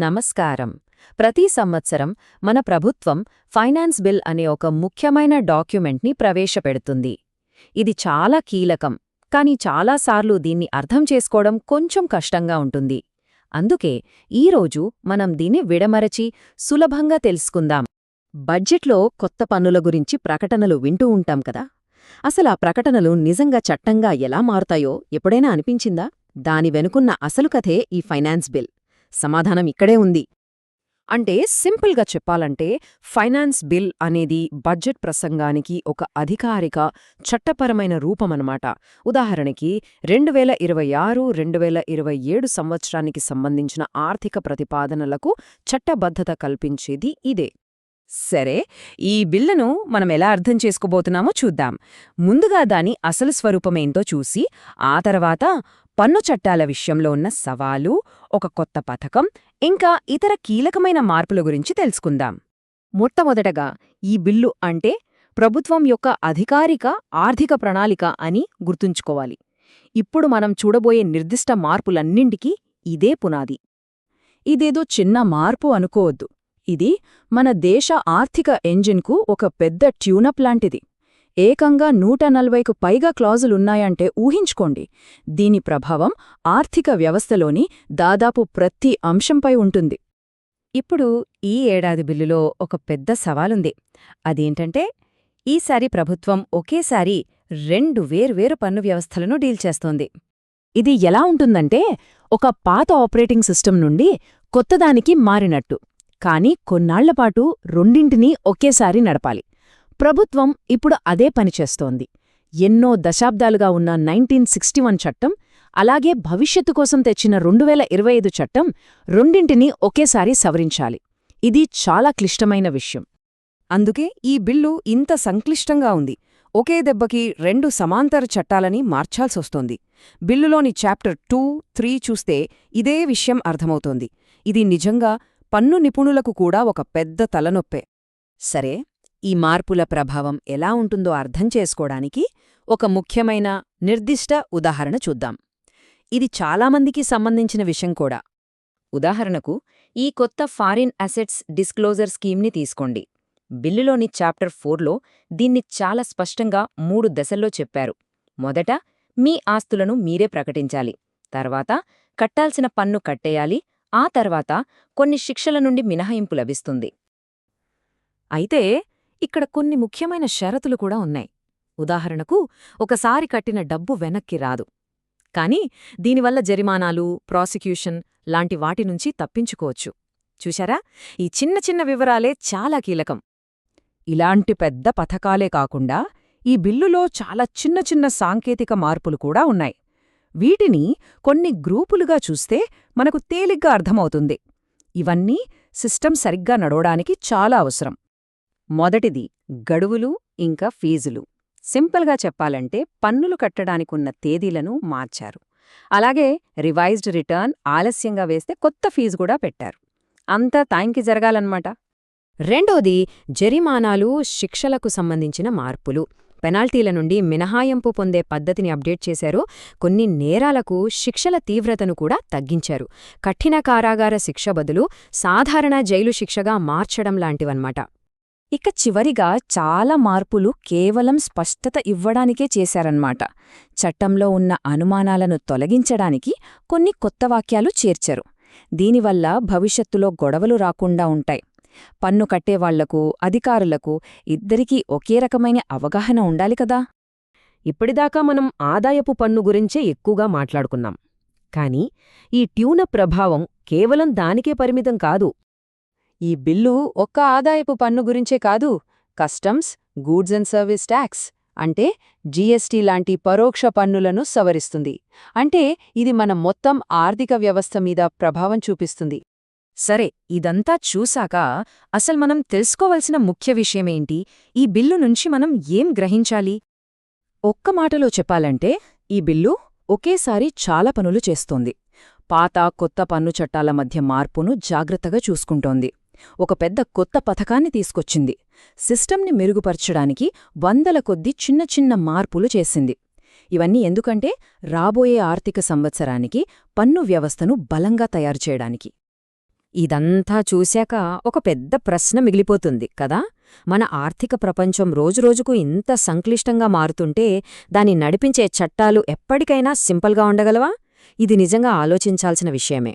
నమస్కారం. ప్రతి సంవత్సరం మన ప్రభుత్వం ఫైనాన్స్ బిల్ అనే ఒక ముఖ్యమైన డాక్యుమెంట్ని ప్రవేశపెడుతుంది. ఇది చాలా కీలకం, కానీ చాలాసార్లు దీన్ని అర్థం చేసుకోవడం కొంచెం కష్టంగా ఉంటుంది. అందుకే ఈరోజు మనం దీన్ని విడమరచి సులభంగా తెలుసుకుందాం. బడ్జెట్లో కొత్త పన్నుల గురించి ప్రకటనలు వింటూ ఉంటాం కదా. అసలు ఆ ప్రకటనలు నిజంగా చట్టంగా ఎలా మారుతాయో ఎప్పుడైనా అనిపించిందా? దాని వెనుకున్న అసలు కథే ఈ ఫైనాన్స్ బిల్. సమాధానం ఇక్కడే ఉంది. అంటే సింపుల్గా చెప్పాలంటే ఫైనాన్స్ బిల్ అనేది బడ్జెట్ ప్రసంగానికి ఒక అధికారిక చట్టపరమైన రూపమన్నమాట. ఉదాహరణకి 2026-2027 సంవత్సరానికి సంబంధించిన ఆర్థిక ప్రతిపాదనలకు చట్టబద్ధత కల్పించేది ఇదే. సరే, ఈ బిల్లును మనం ఎలా అర్థం చేసుకోబోతున్నామో చూద్దాం. ముందుగా దాని అసలు స్వరూపమేంతో చూసి, ఆ తర్వాత పన్ను చట్టాల విషయంలో ఉన్న సవాలు, ఒక కొత్త పథకం, ఇంకా ఇతర కీలకమైన మార్పుల గురించి తెలుసుకుందాం. మొట్టమొదటగా ఈ బిల్లు అంటే ప్రభుత్వం యొక్క అధికారిక ఆర్థిక ప్రణాళిక అని గుర్తుంచుకోవాలి. ఇప్పుడు మనం చూడబోయే నిర్దిష్ట మార్పులన్నింటికీ ఇదే పునాది. ఇదేదో చిన్న మార్పు అనుకోవద్దు. ఇది మన దేశ ఆర్థిక ఎంజిన్కు ఒక పెద్ద ట్యూనప్ లాంటిది. ఏకంగా 140కు పైగా క్లాజులున్నాయంటే ఊహించుకోండి. దీని ప్రభావం ఆర్థిక వ్యవస్థలోని దాదాపు ప్రతి అంశంపై ఉంటుంది. ఇప్పుడు ఈ ఏడాది బిల్లులో ఒక పెద్ద సవాలుంది. అదేంటంటే, ఈసారి ప్రభుత్వం ఒకేసారి 2 వేర్వేరు పన్ను వ్యవస్థలను డీల్ చేస్తోంది. ఇది ఎలా ఉంటుందంటే, ఒక పాత ఆపరేటింగ్ సిస్టమ్ నుండి కొత్తదానికి మారినట్టు. కానీ కొన్నాళ్లపాటు రెండింటినీ ఒకేసారి నడపాలి. ప్రభుత్వం ఇప్పుడు అదే పనిచేస్తోంది. ఎన్నో దశాబ్దాలుగా ఉన్న 1961 చట్టం, అలాగే భవిష్యత్తు కోసం తెచ్చిన 2025 చట్టం, రెండింటినీ ఒకేసారి సవరించాలి. ఇది చాలా క్లిష్టమైన విషయం. అందుకే ఈ బిల్లు ఇంత సంక్లిష్టంగా ఉంది. ఒకే దెబ్బకి 2 సమాంతర చట్టాలని మార్చాల్సొస్తోంది. బిల్లులోని చాప్టర్ 2, 3 చూస్తే ఇదే విషయం అర్థమవుతోంది. ఇది నిజంగా పన్ను నిపుణులకు కూడా ఒక పెద్ద తలనొప్పే. సరే, ఈ మార్పుల ప్రభావం ఎలా ఉంటుందో అర్థం చేసుకోవడానికి ఒక ముఖ్యమైన నిర్దిష్ట ఉదాహరణ చూద్దాం. ఇది చాలామందికి సంబంధించిన విషయం కూడా. ఉదాహరణకు, ఈ కొత్త ఫారిన్ అసెట్స్ డిస్క్లోజర్ స్కీమ్ని తీసుకోండి. బిల్లులోని చాప్టర్ 4లో దీన్ని చాలా స్పష్టంగా 3 దశల్లో చెప్పారు. మొదట, మీ ఆస్తులను మీరే ప్రకటించాలి. తర్వాత, కట్టాల్సిన పన్ను కట్టేయాలి. ఆ తర్వాత కొన్ని శిక్షల నుండి మినహాయింపు లభిస్తుంది. అయితే ఇక్కడ కొన్ని ముఖ్యమైన షరతులు కూడా ఉన్నాయి. ఉదాహరణకు, ఒకసారి కట్టిన డబ్బు వెనక్కి రాదు. కానీ దీనివల్ల జరిమానాలు, ప్రాసిక్యూషన్ లాంటి వాటినుంచి తప్పించుకోవచ్చు. చూశారా? ఈ చిన్న చిన్న వివరాలే చాలా కీలకం. ఇలాంటి పెద్ద పథకాలే కాకుండా ఈ బిల్లులో చాలా చిన్న చిన్న సాంకేతిక మార్పులు కూడా ఉన్నాయి. వీటిని కొన్ని గ్రూపులుగా చూస్తే మనకు తేలిగ్గా అర్థమవుతుంది. ఇవన్నీ సిస్టమ్ సరిగ్గా నడవడానికి చాలా అవసరం. మొదటిది, గడువులు ఇంకా ఫీజులు. సింపుల్గా చెప్పాలంటే పన్నులు కట్టడానికున్న తేదీలను మార్చారు. అలాగే రివైజ్డ్ రిటర్న్ ఆలస్యంగా వేస్తే కొత్త ఫీజు కూడా పెట్టారు. అంతా టైంకి జరగాలన్నమాట. రెండోది, జరిమానాలు, శిక్షలకు సంబంధించిన మార్పులు. పెనాల్టీల నుండి మినహాయింపు పొందే పద్ధతిని అప్డేట్ చేశారు. కొన్ని నేరాలకు శిక్షల తీవ్రతను కూడా తగ్గించారు. కఠిన కారాగార శిక్ష బదులు సాధారణ జైలు శిక్షగా మార్చడం లాంటివన్నమాట. ఇక చివరిగా చాలా మార్పులు కేవలం స్పష్టత ఇవ్వడానికే చేశారన్నమాట. చట్టంలో ఉన్న అనుమానాలను తొలగించడానికి కొన్ని కొత్త వాక్యాలు చేర్చారు. దీనివల్ల భవిష్యత్తులో గొడవలు రాకుండా ఉంటాయి. పన్ను కట్టేవాళ్లకు, అధికారులకు ఇద్దరికీ ఒకే రకమైన అవగాహన ఉండాలి కదా. ఇప్పటిదాకా మనం ఆదాయపు పన్ను గురించే ఎక్కువగా మాట్లాడుకున్నాం. కానీ ఈ ట్యూనప్ ప్రభావం కేవలం దానికే పరిమితం కాదు. ఈ బిల్లు ఒక్క ఆదాయపు పన్ను గురించే కాదు, customs, goods and service tax అంటే జీఎస్టీ లాంటి పరోక్ష పన్నులను సవరిస్తుంది. అంటే ఇది మన మొత్తం ఆర్థిక వ్యవస్థ మీద ప్రభావం చూపిస్తుంది. సరే, ఇదంతా చూశాక అసలు మనం తెలుసుకోవలసిన ముఖ్య విషయమేంటి? ఈ బిల్లు నుంచి మనం ఏం గ్రహించాలి? ఒక్క మాటలో చెప్పాలంటే ఈ బిల్లు ఒకేసారి చాలా పనులు చేస్తోంది. పాత, కొత్త పన్ను చట్టాల మధ్య మార్పును జాగ్రత్తగా చూసుకుంటోంది. ఒక పెద్ద కొత్త పథకాన్ని తీసుకొచ్చింది. సిస్టమ్ని మెరుగుపరచడానికి వందల కొద్దీ చిన్న చిన్న మార్పులు చేసింది. ఇవన్నీ ఎందుకంటే రాబోయే ఆర్థిక సంవత్సరానికి పన్ను వ్యవస్థను బలంగా తయారుచేయడానికి. ఇదంతా చూశాక ఒక పెద్ద ప్రశ్న మిగిలిపోతుంది కదా, మన ఆర్థిక ప్రపంచం రోజురోజుకు ఇంత సంక్లిష్టంగా మారుతుంటే దాన్ని నడిపించే చట్టాలు ఎప్పటికైనా సింపుల్గా ఉండగలవా? ఇది నిజంగా ఆలోచించాల్సిన విషయమే.